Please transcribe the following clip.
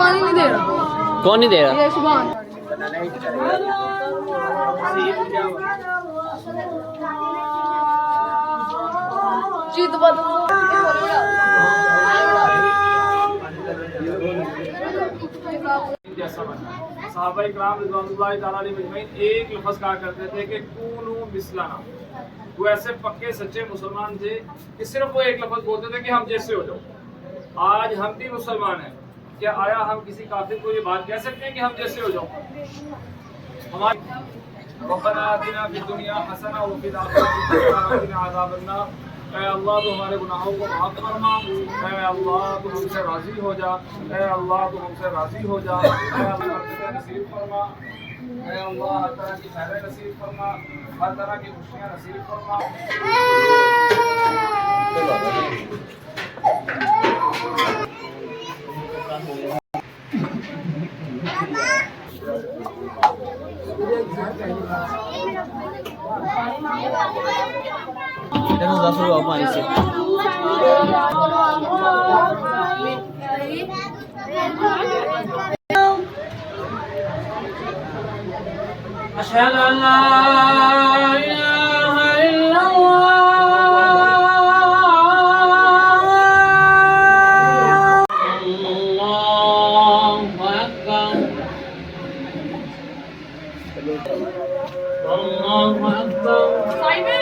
پانی نہیں دے رہا. کون نہیں دے رہا؟ یہ شبان. جی تو بات صحابہ اکرام رضوان اللہ تعالیٰ علیہ مجمعین ایک لفظ کہا کرتے تھے کہ کونو مثلنا. وہ ایسے پکے سچے مسلمان تھے کہ صرف وہ ایک لفظ بولتے تھے کہ ہم جیسے ہو جاؤ. آج ہم بھی مسلمان ہیں، کیا آیا ہم کسی کافر کو یہ بات کہہ سکتے ہیں کہ ہم جیسے ہو جاؤ؟ ہماری ربنا آتنا فی الدنیا حسنہ وفی الآخرۃ حسنہ وقنا عذاب النار. اے اللہ تو ہمارے گناہوں کو معاف فرما. اے اللہ تو ہم سے راضی ہو جا. اے اللہ تو ہم سے راضی ہو جا. اے اللہ ہر نصیب فرما. اے اللہ ہر طرح کی خیر نصیب فرما، ہر طرح کی خوشیاں نصیب فرما. پانی سے اشہد ان لا الہ الا اللہ. اللہ اکبر. اللہ اکبر.